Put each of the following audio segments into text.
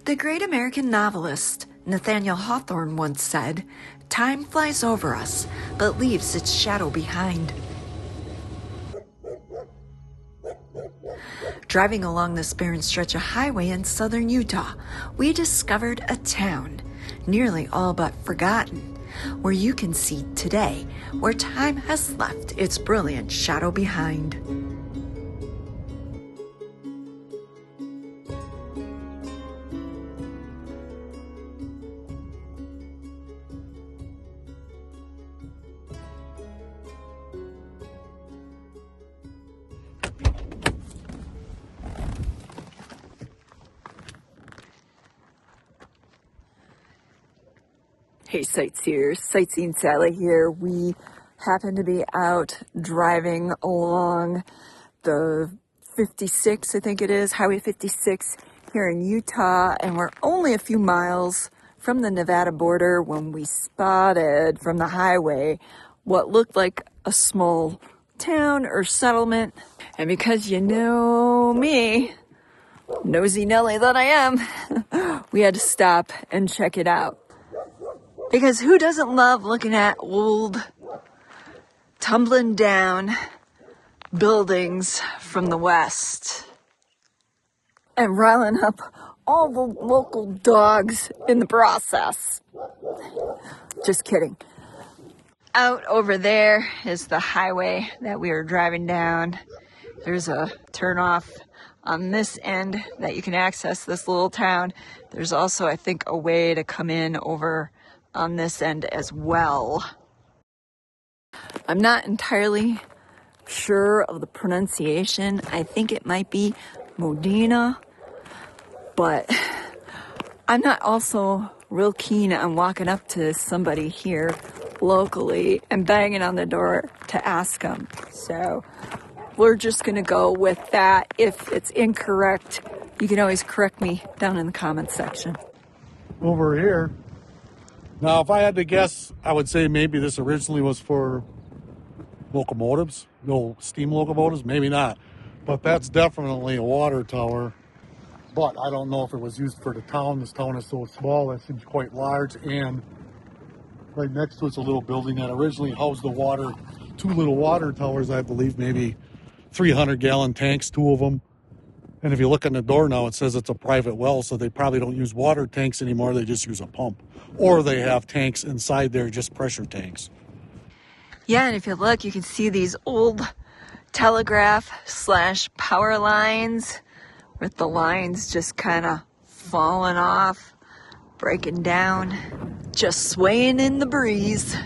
The great American novelist Nathaniel Hawthorne once said, "Time flies over us, but leaves its shadow behind." Driving along this barren stretch of highway in southern Utah, we discovered a town, nearly all but forgotten, where you can see today where time has left its brilliant shadow behind. Hey sightseers, Sightseeing Sally here. We happen to be out driving along the 56, I think it is, Highway 56 here in Utah, and we're only a few miles from the Nevada border when we spotted from the highway what looked like a small town or settlement. And because you know me, nosy Nelly that I am, we had to stop and check it out. Because who doesn't love looking at old, tumbling down buildings from the West and riling up all the local dogs in the process? Just kidding. Out over there is the highway that we are driving down. There's a turnoff on this end that you can access this little town. There's also, I think, a way to come in over on this end as well. I'm not entirely sure of the pronunciation. I think it might be Modena, but I'm not also real keen on walking up to somebody here locally and banging on the door to ask them. So we're just gonna go with that. If it's incorrect, you can always correct me down in the comments section. Over here. Now, if I had to guess, I would say maybe this originally was for locomotives, no steam locomotives, maybe not. But that's definitely a water tower. But I don't know if it was used for the town. This town is so small, that seems quite large. And right next to it's a little building that originally housed the water, two little water towers, I believe, maybe 300-gallon tanks, two of them. And if you look on the door now, it says it's a private well, so they probably don't use water tanks anymore. They just use a pump. Or they have tanks inside there, just pressure tanks. Yeah, and if you look, you can see these old telegraph/power lines with the lines just kind of falling off, breaking down, just swaying in the breeze.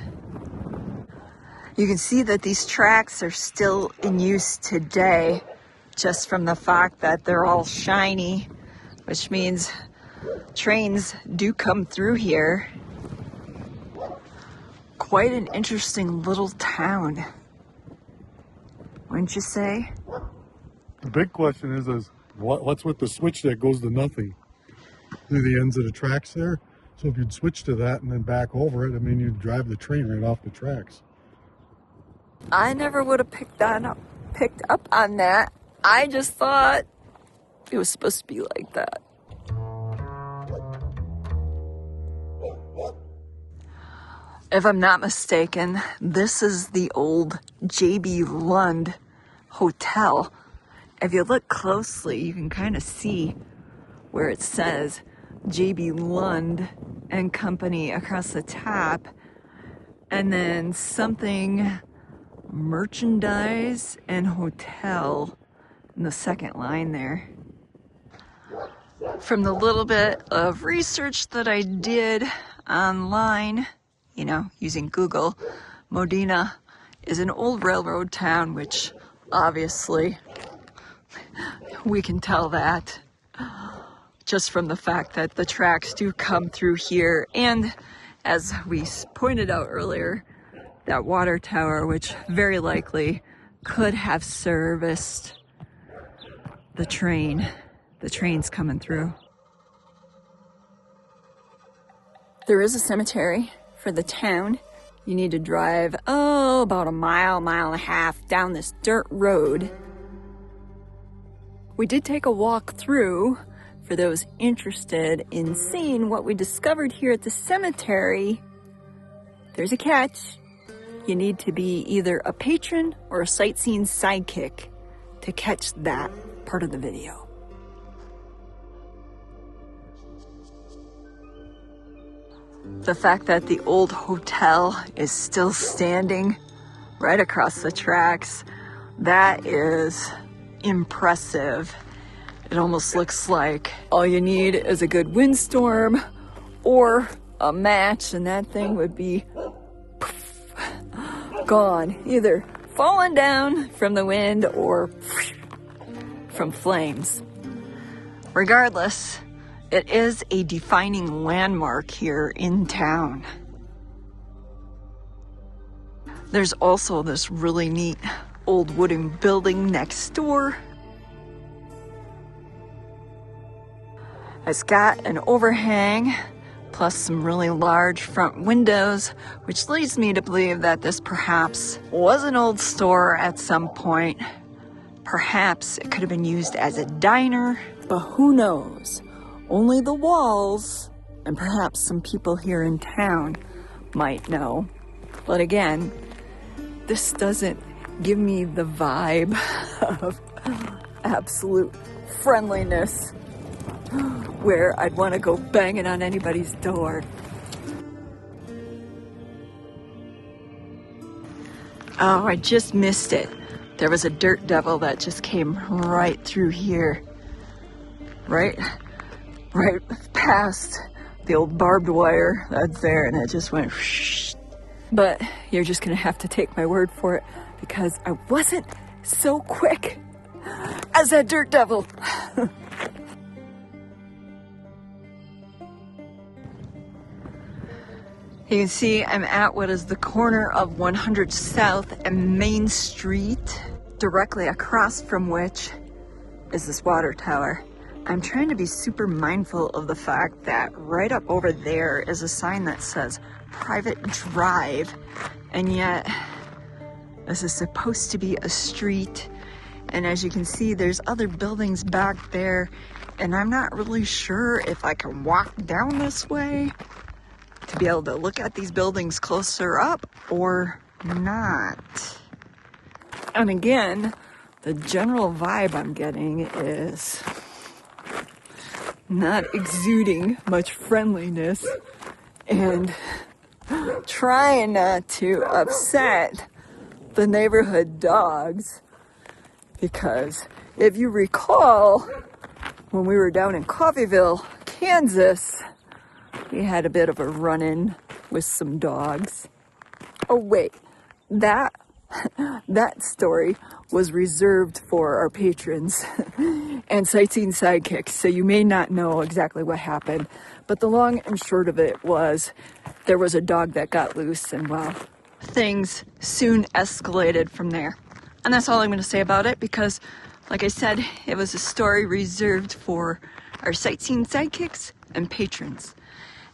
You can see that these tracks are still in use today, just from the fact that they're all shiny, which means trains do come through here. Quite an interesting little town, wouldn't you say? The big question is what's with the switch that goes to nothing through the ends of the tracks there? So if you'd switch to that and then back over it, I mean, you'd drive the train right off the tracks. I never would have picked up on that. I just thought it was supposed to be like that. If I'm not mistaken, this is the old J.B. Lund Hotel. If you look closely, you can kind of see where it says J.B. Lund and Company across the top, and then something merchandise and hotel in the second line there. From the little bit of research that I did online, using Google, Modena is an old railroad town, which obviously we can tell that just from the fact that the tracks do come through here. And as we pointed out earlier, that water tower, which very likely could have serviced the train. The train's coming through. There is a cemetery for the town. You need to drive, about a mile and a half down this dirt road. We did take a walk through for those interested in seeing what we discovered here at the cemetery, there's a catch. You need to be either a patron or a sightseeing sidekick to catch that part of the video. The fact that the old hotel is still standing right across the tracks, that is impressive. It almost looks like all you need is a good windstorm or a match and that thing would be gone, either falling down from the wind or from flames. Regardless, it is a defining landmark here in town. There's also this really neat old wooden building next door. It's got an overhang plus some really large front windows, which leads me to believe that this perhaps was an old store at some point. Perhaps it could have been used as a diner, but who knows? Only the walls and perhaps some people here in town might know. But again, this doesn't give me the vibe of absolute friendliness where I'd want to go banging on anybody's door. Oh, I just missed it. There was a dirt devil that just came right through here. Right past the old barbed wire that's there, and it just went whoosh. But you're just gonna have to take my word for it because I wasn't so quick as that dirt devil. You can see I'm at what is the corner of 100 South and Main Street, directly across from which is this water tower. I'm trying to be super mindful of the fact that right up over there is a sign that says private drive, and yet this is supposed to be a street. And as you can see, there's other buildings back there, and I'm not really sure if I can walk down this way to be able to look at these buildings closer up or not. And again, the general vibe I'm getting is not exuding much friendliness and trying not to upset the neighborhood dogs, because if you recall, when we were down in Coffeyville, Kansas, we had a bit of a run-in with some dogs. Oh wait, that story was reserved for our patrons and Sightseeing Sidekicks, so you may not know exactly what happened. But the long and short of it was there was a dog that got loose, and well, things soon escalated from there. And that's all I'm going to say about it, because like I said, it was a story reserved for our Sightseeing Sidekicks and patrons.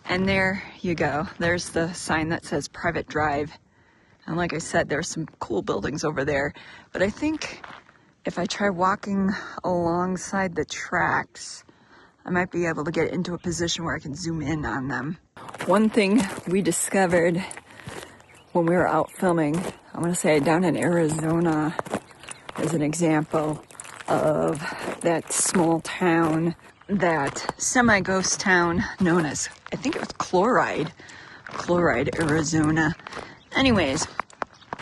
And there you go. There's the sign that says private drive. And like I said, there's some cool buildings over there. But I think if I try walking alongside the tracks, I might be able to get into a position where I can zoom in on them. One thing we discovered when we were out filming, I'm going to say down in Arizona, as an example of that small town, that semi-ghost town known as, I think it was Chloride, Arizona. Anyways,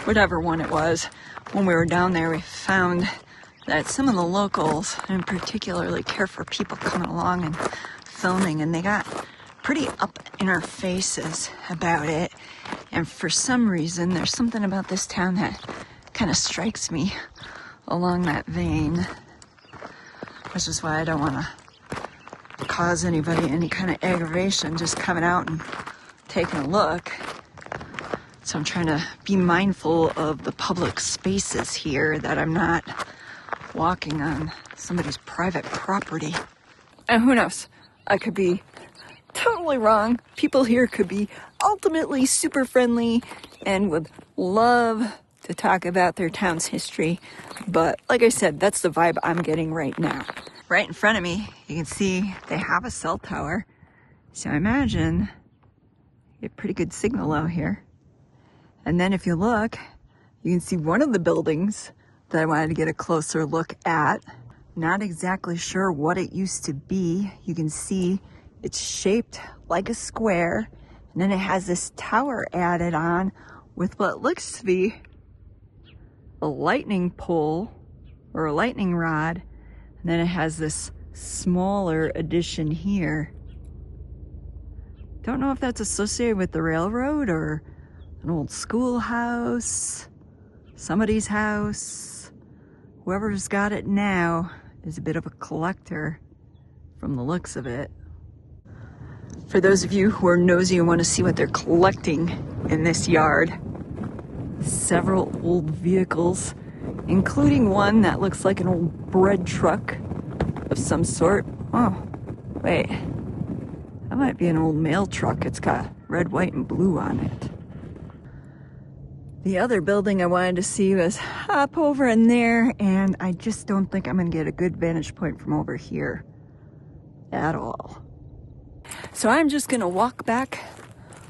whatever one it was, when we were down there, we found that some of the locals didn't particularly care for people coming along and filming, and they got pretty up in our faces about it. And for some reason, there's something about this town that kind of strikes me along that vein, which is why I don't want to cause anybody any kind of aggravation just coming out and taking a look. So I'm trying to be mindful of the public spaces here, that I'm not walking on somebody's private property. And who knows, I could be totally wrong. People here could be ultimately super friendly and would love to talk about their town's history. But like I said, that's the vibe I'm getting right now. right in front of me, you can see they have a cell tower. So I imagine you get pretty good signal out here. And then if you look, you can see one of the buildings that I wanted to get a closer look at. Not exactly sure what it used to be. You can see it's shaped like a square, and then it has this tower added on with what looks to be a lightning pole or a lightning rod, and then it has this smaller addition here. Don't know if that's associated with the railroad or an old schoolhouse, somebody's house. Whoever's got it now is a bit of a collector from the looks of it. For those of you who are nosy and want to see what they're collecting in this yard, several old vehicles, including one that looks like an old bread truck of some sort. Oh, wait. That might be an old mail truck. It's got red, white, and blue on it. The other building I wanted to see was up over in there, and I just don't think I'm gonna get a good vantage point from over here at all. So I'm just gonna walk back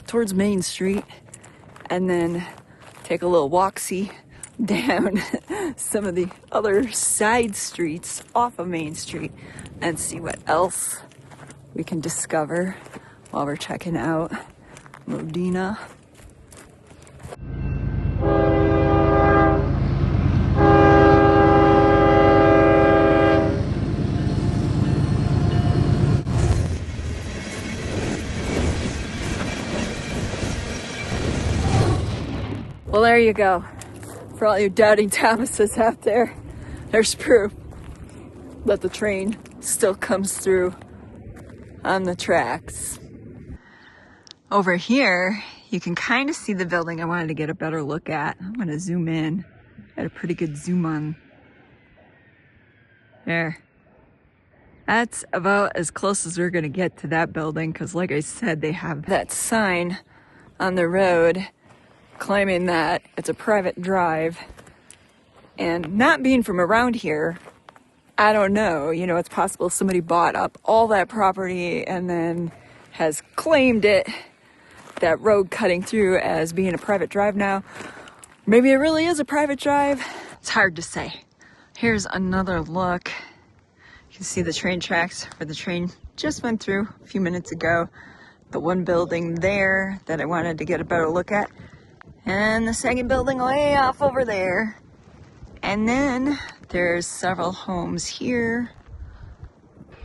towards Main Street and then take a little walk-see down some of the other side streets off of Main Street and see what else we can discover while we're checking out Modena. Well, there you go. For all you doubting Thomases out there, there's proof that the train still comes through on the tracks. Over here, you can kind of see the building I wanted to get a better look at. I'm gonna zoom in. Got a pretty good zoom on. There. That's about as close as we're gonna get to that building, because like I said, they have that sign on the road claiming that it's a private drive. And not being from around here, I don't know, you know, it's possible somebody bought up all that property and then has claimed it, that road cutting through, as being a private drive now. Maybe it really is a private drive. It's hard to say. Here's another look. You can see the train tracks where the train just went through a few minutes ago. The one building there that I wanted to get a better look at. And the second building way off over there. And then there's several homes here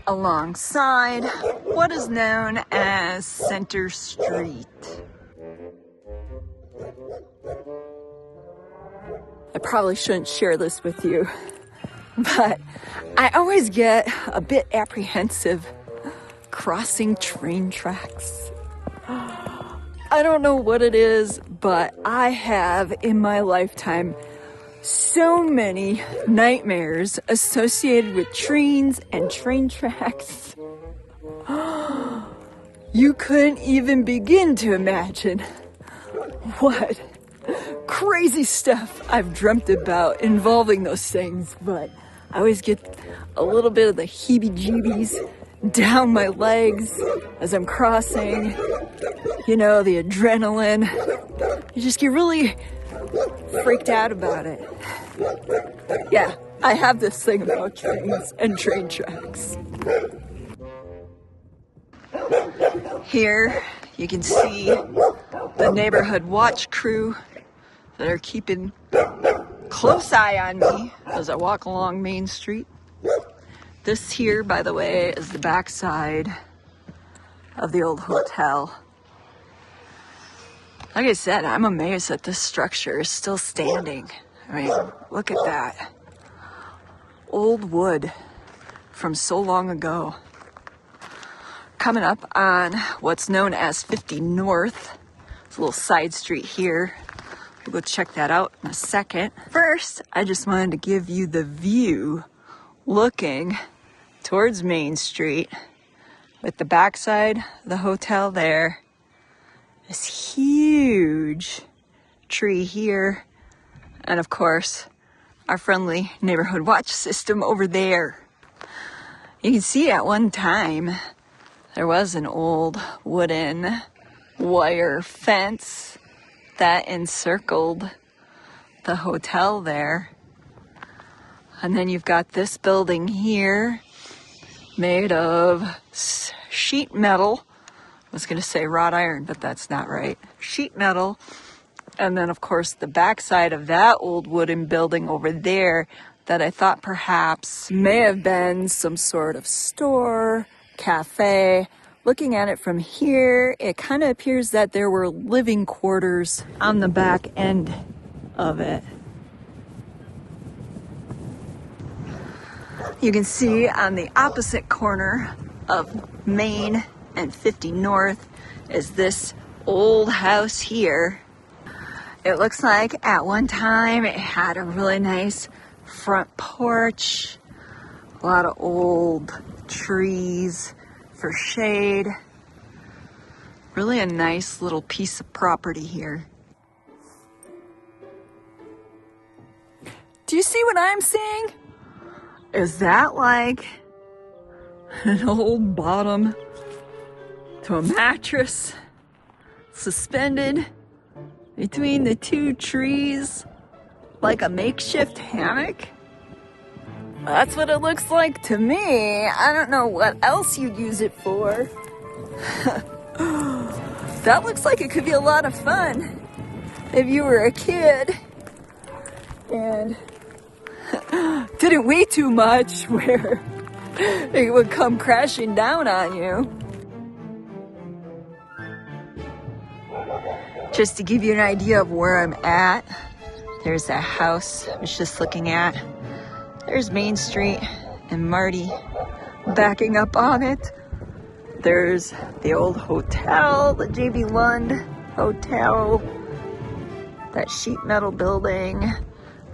alongside what is known as Center Street. I probably shouldn't share this with you, but I always get a bit apprehensive crossing train tracks. I don't know what it is, but I have in my lifetime so many nightmares associated with trains and train tracks. You couldn't even begin to imagine what crazy stuff I've dreamt about involving those things, but I always get a little bit of the heebie-jeebies down my legs as I'm crossing. You know, the adrenaline. You just get really freaked out about it. Yeah, I have this thing about trains and train tracks. Here you can see the neighborhood watch crew that are keeping close eye on me as I walk along Main Street. This here, by the way, is the backside of the old hotel. Like I said, I'm amazed that this structure is still standing. I mean, look at that. Old wood from so long ago. Coming up on what's known as 50 North. It's a little side street here. We'll go check that out in a second. First, I just wanted to give you the view looking towards Main Street with the backside of the hotel there. This huge tree here, and of course our friendly neighborhood watch system over there. You can see at one time there was an old wooden wire fence that encircled the hotel there. And then you've got this building here made of sheet metal. I was going to say wrought iron, but that's not right. Sheet metal. And then, of course, the backside of that old wooden building over there that I thought perhaps may have been some sort of store, cafe. Looking at it from here, it kind of appears that there were living quarters on the back end of it. You can see on the opposite corner of Main and 50 North is this old house here. It looks like at one time it had a really nice front porch, a lot of old trees for shade. Really a nice little piece of property here. Do you see what I'm seeing? Is that like an old bottom to a mattress suspended between the two trees like a makeshift hammock? That's what it looks like to me. I don't know what else you'd use it for. That looks like it could be a lot of fun if you were a kid and didn't weigh too much where it would come crashing down on you. Just to give you an idea of where I'm at, there's that house I was just looking at. There's Main Street and Marty backing up on it. There's the old hotel, the J.B. Lund Hotel, that sheet metal building,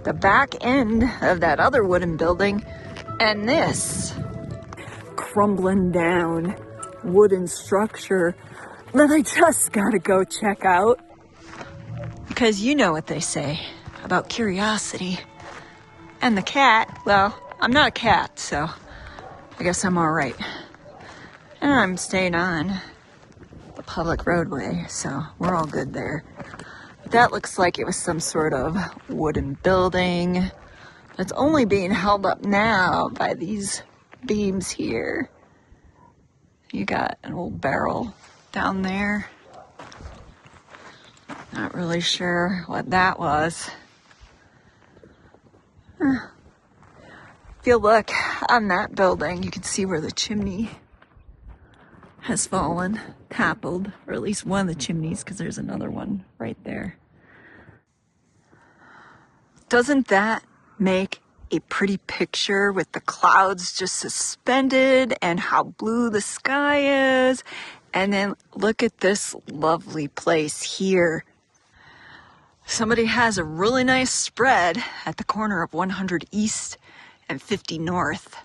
the back end of that other wooden building, and this crumbling down wooden structure that I just gotta go check out. Because you know what they say about curiosity. And the cat, well, I'm not a cat, so I guess I'm all right. And I'm staying on the public roadway, so we're all good there. But that looks like it was some sort of wooden building that's only being held up now by these beams here. You got an old barrel down there. Not really sure what that was. If you look on that building, you can see where the chimney has fallen, toppled, or at least one of the chimneys, because there's another one right there. Doesn't that make a pretty picture with the clouds just suspended and how blue the sky is? And then look at this lovely place here. Somebody has a really nice spread at the corner of 100 East and 50 North.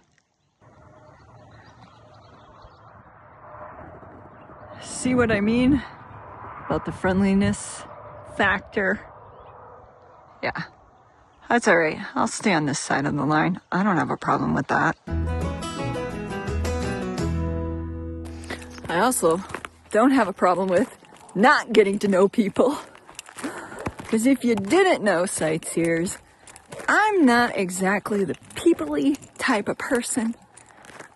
See what I mean about the friendliness factor? Yeah, that's all right. I'll stay on this side of the line. I don't have a problem with that. I also don't have a problem with not getting to know people. Because if you didn't know, sightseers, I'm not exactly the people-y type of person.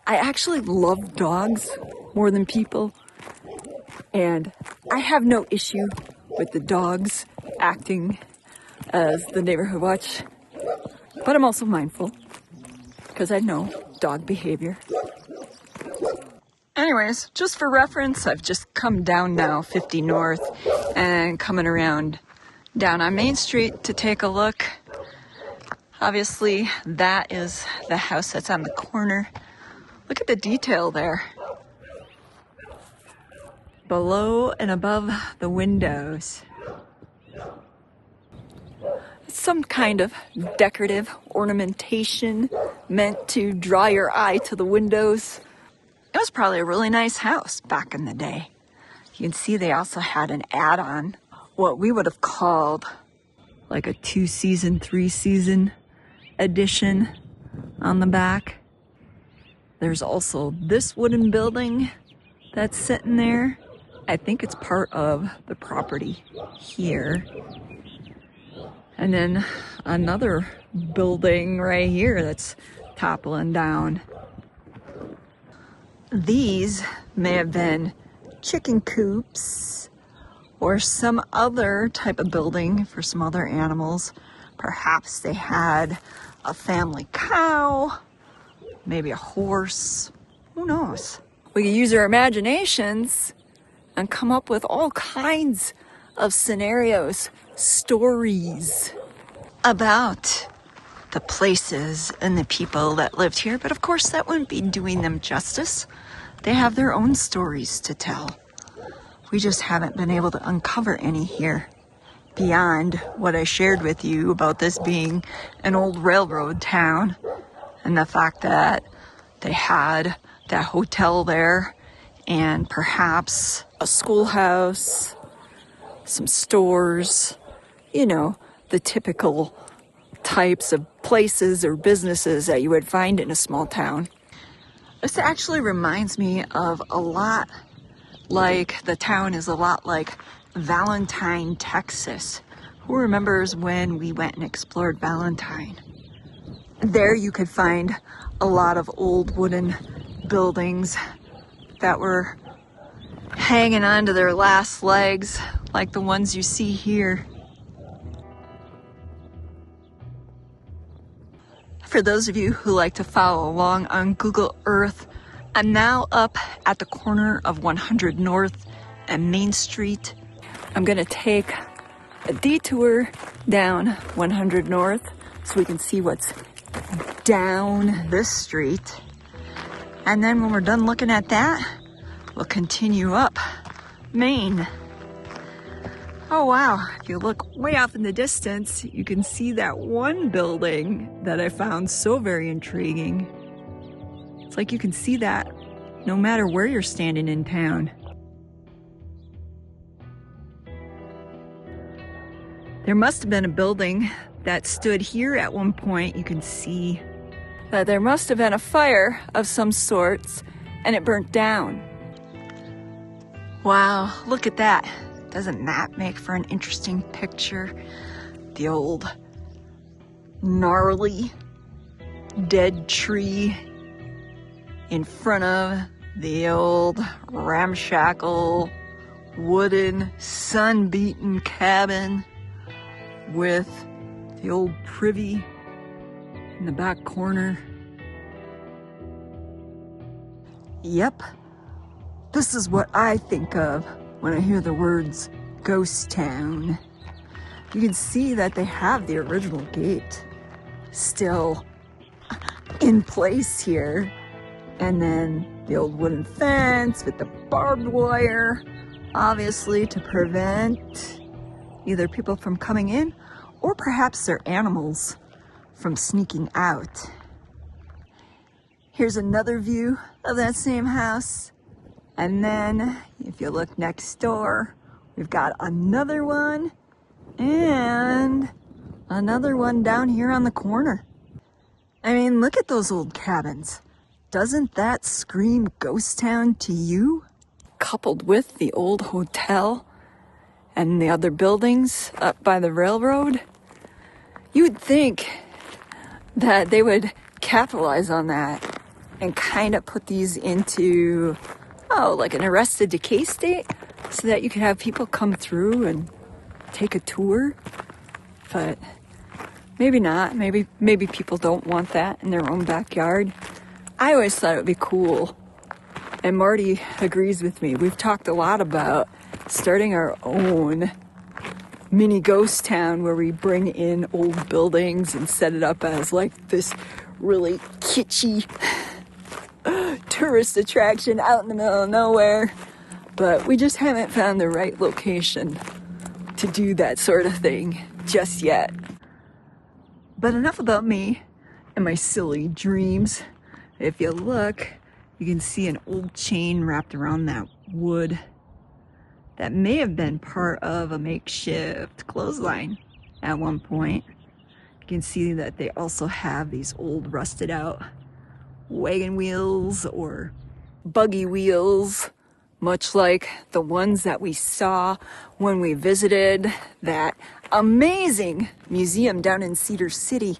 I actually love dogs more than people. And I have no issue with the dogs acting as the neighborhood watch. But I'm also mindful, because I know dog behavior. Anyways, just for reference, I've just come down now 50 North and coming around down on Main Street to take a look. Obviously, that is the house that's on the corner. Look at the detail there. Below and above the windows. It's some kind of decorative ornamentation meant to draw your eye to the windows. It was probably a really nice house back in the day. You can see they also had an add-on, what we would have called like a 2-season, 3-season edition on the back. There's also this wooden building that's sitting there. I think it's part of the property here. And then another building right here that's toppling down. These may have been chicken coops or some other type of building for some other animals. Perhaps they had a family cow, maybe a horse, who knows? We can use our imaginations and come up with all kinds of scenarios, stories about the places and the people that lived here. But of course, that wouldn't be doing them justice. They have their own stories to tell. We just haven't been able to uncover any here beyond what I shared with you about this being an old railroad town and the fact that they had that hotel there and perhaps a schoolhouse, some stores, you know, the typical types of places or businesses that you would find in a small town. This actually reminds me of a lot like, the town is a lot like Valentine, Texas. Who remembers when we went and explored Valentine? There you could find a lot of old wooden buildings that were hanging on to their last legs, like the ones you see here. For those of you who like to follow along on Google Earth, I'm now up at the corner of 100 North and Main Street. I'm gonna take a detour down 100 North so we can see what's down this street. And then when we're done looking at that, we'll continue up Main. Oh wow, if you look way off in the distance, you can see that one building that I found so very intriguing. It's like you can see that no matter where you're standing in town. There must have been a building that stood here at one point. You can see that there must have been a fire of some sorts and it burnt down. Wow, look at that. Doesn't that make for an interesting picture? The old gnarly dead tree in front of the old ramshackle wooden sun-beaten cabin with the old privy in the back corner. Yep, this is what I think of when I hear the words ghost town. You can see that they have the original gate still in place here. And then the old wooden fence with the barbed wire, obviously to prevent either people from coming in or perhaps their animals from sneaking out. Here's another view of that same house. And then if you look next door, we've got another one and another one down here on the corner. I mean, look at those old cabins. Doesn't that scream ghost town to you? Coupled with the old hotel and the other buildings up by the railroad, you would think that they would capitalize on that and kind of put these into, like an arrested decay state so that you could have people come through and take a tour. But maybe not. Maybe people don't want that in their own backyard. I always thought it would be cool, and Marty agrees with me. We've talked a lot about starting our own mini ghost town where we bring in old buildings and set it up as like this really kitschy tourist attraction out in the middle of nowhere. But we just haven't found the right location to do that sort of thing just yet. But enough about me and my silly dreams. If you look, you can see an old chain wrapped around that wood that may have been part of a makeshift clothesline at one point. You can see that they also have these old rusted out wagon wheels or buggy wheels, much like the ones that we saw when we visited that amazing museum down in Cedar City.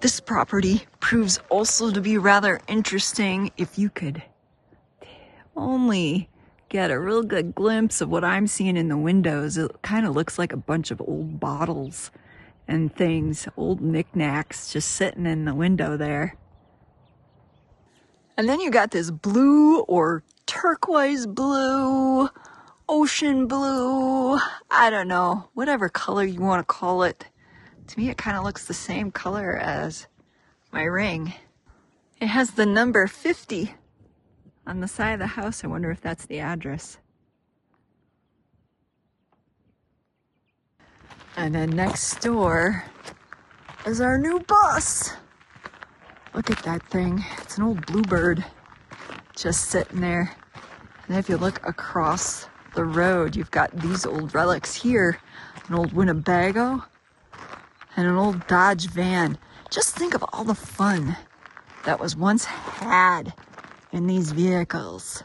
This property proves also to be rather interesting if you could only get a real good glimpse of what I'm seeing in the windows. It kind of looks like a bunch of old bottles and things, old knickknacks just sitting in the window there. And then you got this blue or turquoise blue, ocean blue, I don't know, whatever color you want to call it. To me, it kind of looks the same color as my ring. It has the number 50 on the side of the house. I wonder if that's the address. And then next door is our new bus. Look at that thing. It's an old Bluebird just sitting there. And if you look across the road, you've got these old relics here. An old Winnebago and an old Dodge van. Just think of all the fun that was once had in these vehicles.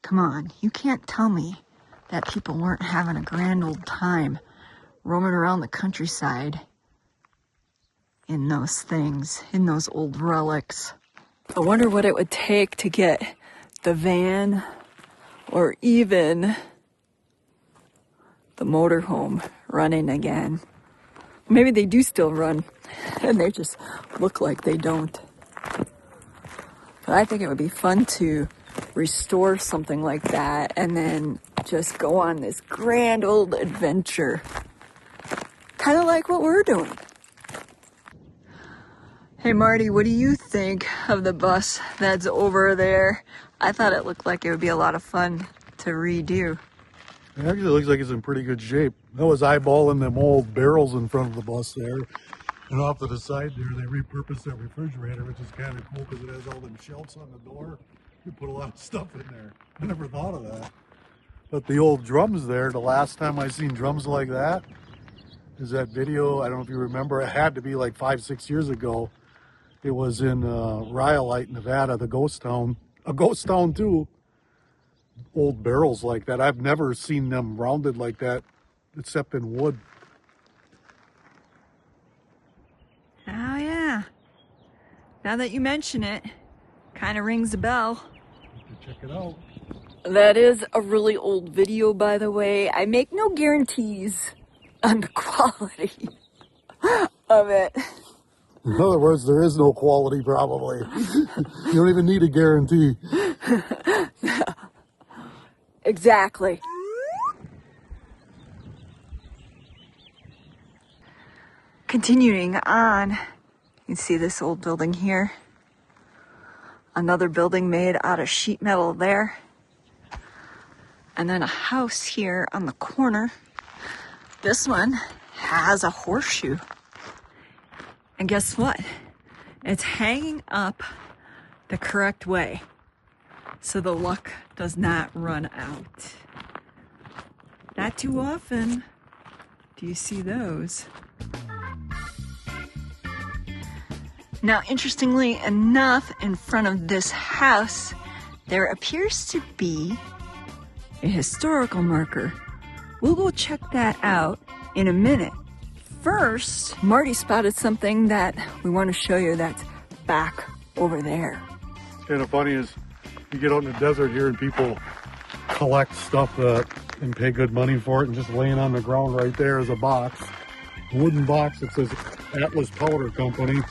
Come on, you can't tell me that people weren't having a grand old time roaming around the countryside in those things, in those old relics. I wonder what it would take to get the van or even the motorhome running again. Maybe they do still run and they just look like they don't. But I think it would be fun to restore something like that and then just go on this grand old adventure. Kind of like what we're doing. Hey Marty, what do you think of the bus that's over there? I thought it looked like it would be a lot of fun to redo. It actually looks like it's in pretty good shape. I was eyeballing them old barrels in front of the bus there. And off to the side there, they repurposed that refrigerator, which is kind of cool because it has all them shelves on the door. You put a lot of stuff in there. I never thought of that. But the old drums there, the last time I seen drums like that is that video. I don't know if you remember. It had to be like 5-6 years ago. It was in Rhyolite, Nevada, the ghost town. A ghost town too. Old barrels like that. I've never seen them rounded like that except in wood. Oh yeah. Now that you mention it, kind of rings a bell. Check it out. That is a really old video, by the way. I make no guarantees on the quality of it. In other words, there is no quality probably. You don't even need a guarantee. Exactly. Continuing on, you can see this old building here. Another building made out of sheet metal there. And then a house here on the corner. This one has a horseshoe. And guess what? It's hanging up the correct way, so the luck does not run out. Not too often do you see those. Now, interestingly enough, in front of this house, there appears to be a historical marker. We'll go check that out in a minute. First, Marty spotted something that we want to show you that's back over there. It's kind of funny is you get out in the desert here and people collect stuff and pay good money for it, and just laying on the ground right there is a box. A wooden box that says Atlas Powder Company.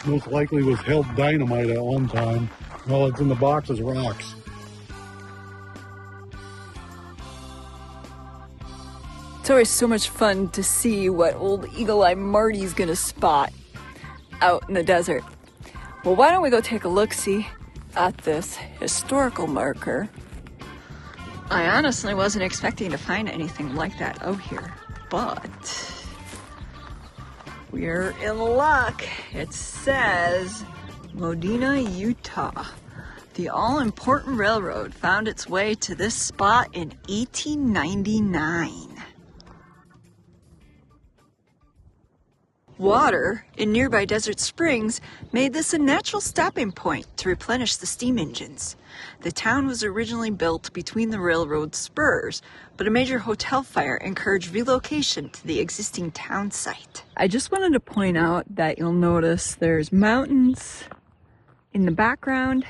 Most likely was held dynamite at one time. All it's in the box is rocks. It's always so much fun to see what old Eagle Eye Marty's gonna spot out in the desert. Well, why don't we go take a look-see at this historical marker. I honestly wasn't expecting to find anything like that out here, but we're in luck. It says Modena, Utah. The all-important railroad found its way to this spot in 1899. Water in nearby desert springs made this a natural stopping point to replenish the steam engines. The town was originally built between the railroad spurs, but a major hotel fire encouraged relocation to the existing town site. I just wanted to point out that you'll notice there's mountains in the background,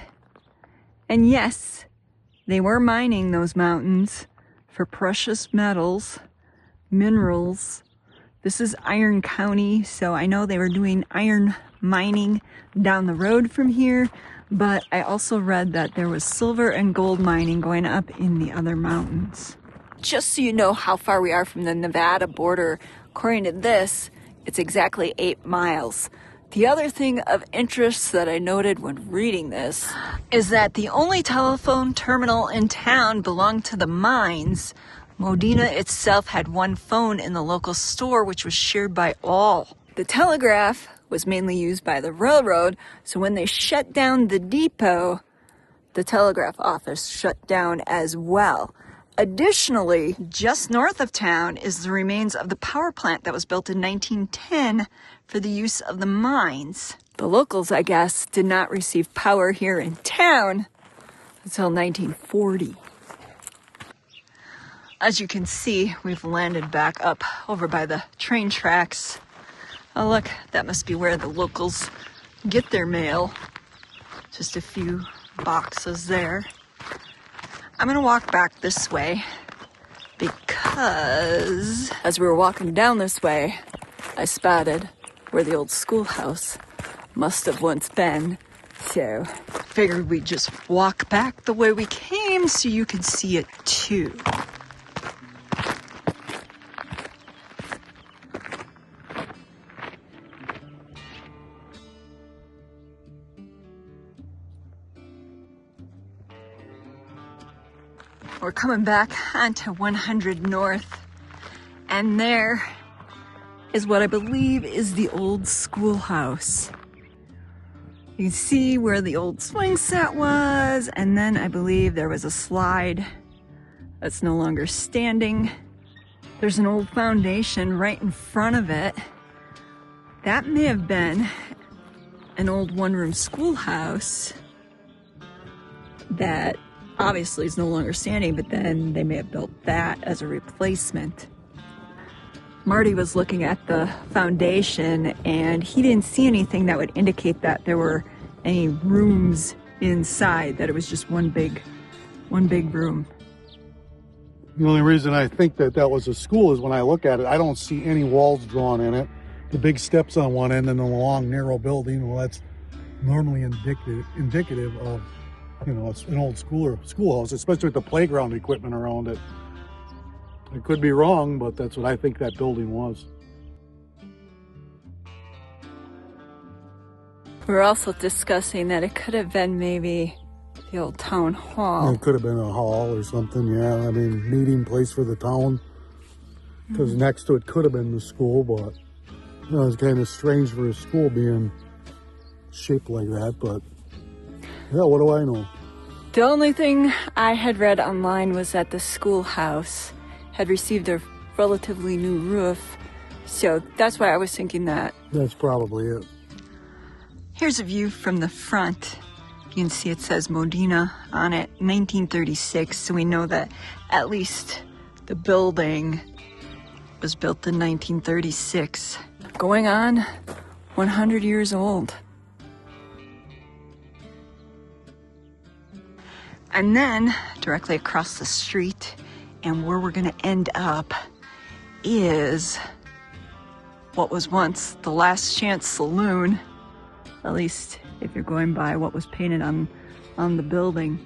and yes, they were mining those mountains for precious metals, minerals. This is Iron County, so I know they were doing iron mining down the road from here, but I also read that there was silver and gold mining going up in the other mountains. Just so you know how far we are from the Nevada border, according to this, it's exactly 8 miles. The other thing of interest that I noted when reading this is that the only telephone terminal in town belonged to the mines. Modena itself had one phone in the local store, which was shared by all. The telegraph was mainly used by the railroad, so when they shut down the depot, the telegraph office shut down as well. Additionally, just north of town is the remains of the power plant that was built in 1910 for the use of the mines. The locals, I guess, did not receive power here in town until 1940. As you can see, we've landed back up over by the train tracks. Oh look, that must be where the locals get their mail. Just a few boxes there. I'm gonna walk back this way because as we were walking down this way, I spotted where the old schoolhouse must have once been. So figured we'd just walk back the way we came so you can see it too. We're coming back onto 100 North, and there is what I believe is the old schoolhouse. You can see where the old swing set was, and then I believe there was a slide that's no longer standing. There's an old foundation right in front of it. That may have been an old one-room schoolhouse that obviously is no longer standing, but then they may have built that as a replacement. Marty was looking at the foundation and he didn't see anything that would indicate that there were any rooms inside, that it was just one big room. The only reason I think that that was a school is when I look at it, I don't see any walls drawn in it. The big steps on one end and the long, narrow building, well, that's normally indicative of, you know, it's an old schoolhouse, especially with the playground equipment around it. I could be wrong, but that's what I think that building was. We're also discussing that it could have been maybe the old town hall. It could have been a hall or something, yeah. I mean, meeting place for the town. Because next to it could have been the school, but you know, it's kind of strange for a school being shaped like that, but yeah, what do I know? The only thing I had read online was that the schoolhouse had received a relatively new roof, so that's why I was thinking that. That's probably it. Here's a view from the front. You can see it says Modena on it, 1936, so we know that at least the building was built in 1936. Going on 100 years old. And then directly across the street, and where we're gonna end up, is what was once the Last Chance Saloon, at least if you're going by what was painted on the building.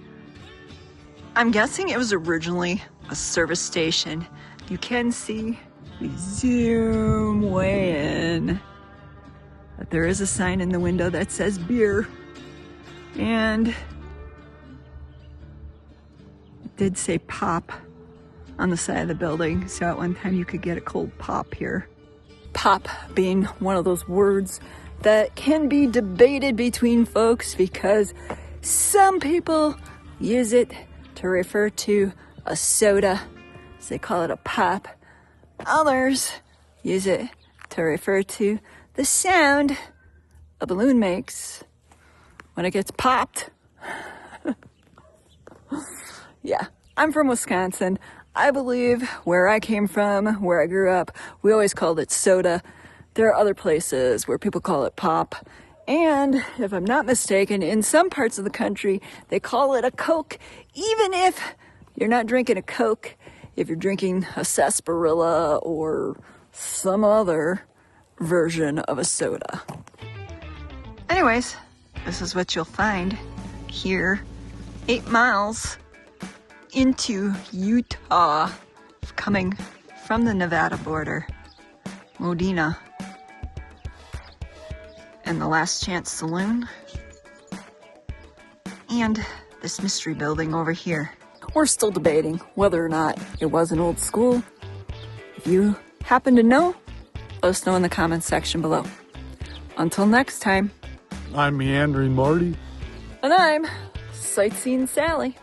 I'm guessing it was originally a service station. You can see, we zoom way in, that there is a sign in the window that says beer, and did say pop on the side of the building, so at one time you could get a cold pop here. Pop being one of those words that can be debated between folks because some people use it to refer to a soda, so they call it a pop. Others use it to refer to the sound a balloon makes when it gets popped. Yeah, I'm from Wisconsin. I believe where I came from, where I grew up, we always called it soda. There are other places where people call it pop. And if I'm not mistaken, in some parts of the country, they call it a Coke, even if you're not drinking a Coke, if you're drinking a sarsaparilla or some other version of a soda. Anyways, this is what you'll find here, 8 miles into Utah, coming from the Nevada border, Modena, and the Last Chance Saloon, and this mystery building over here. We're still debating whether or not it was an old school. If you happen to know, let us know in the comments section below. Until next time, I'm Meandering Marty. and I'm Sightseeing Sally.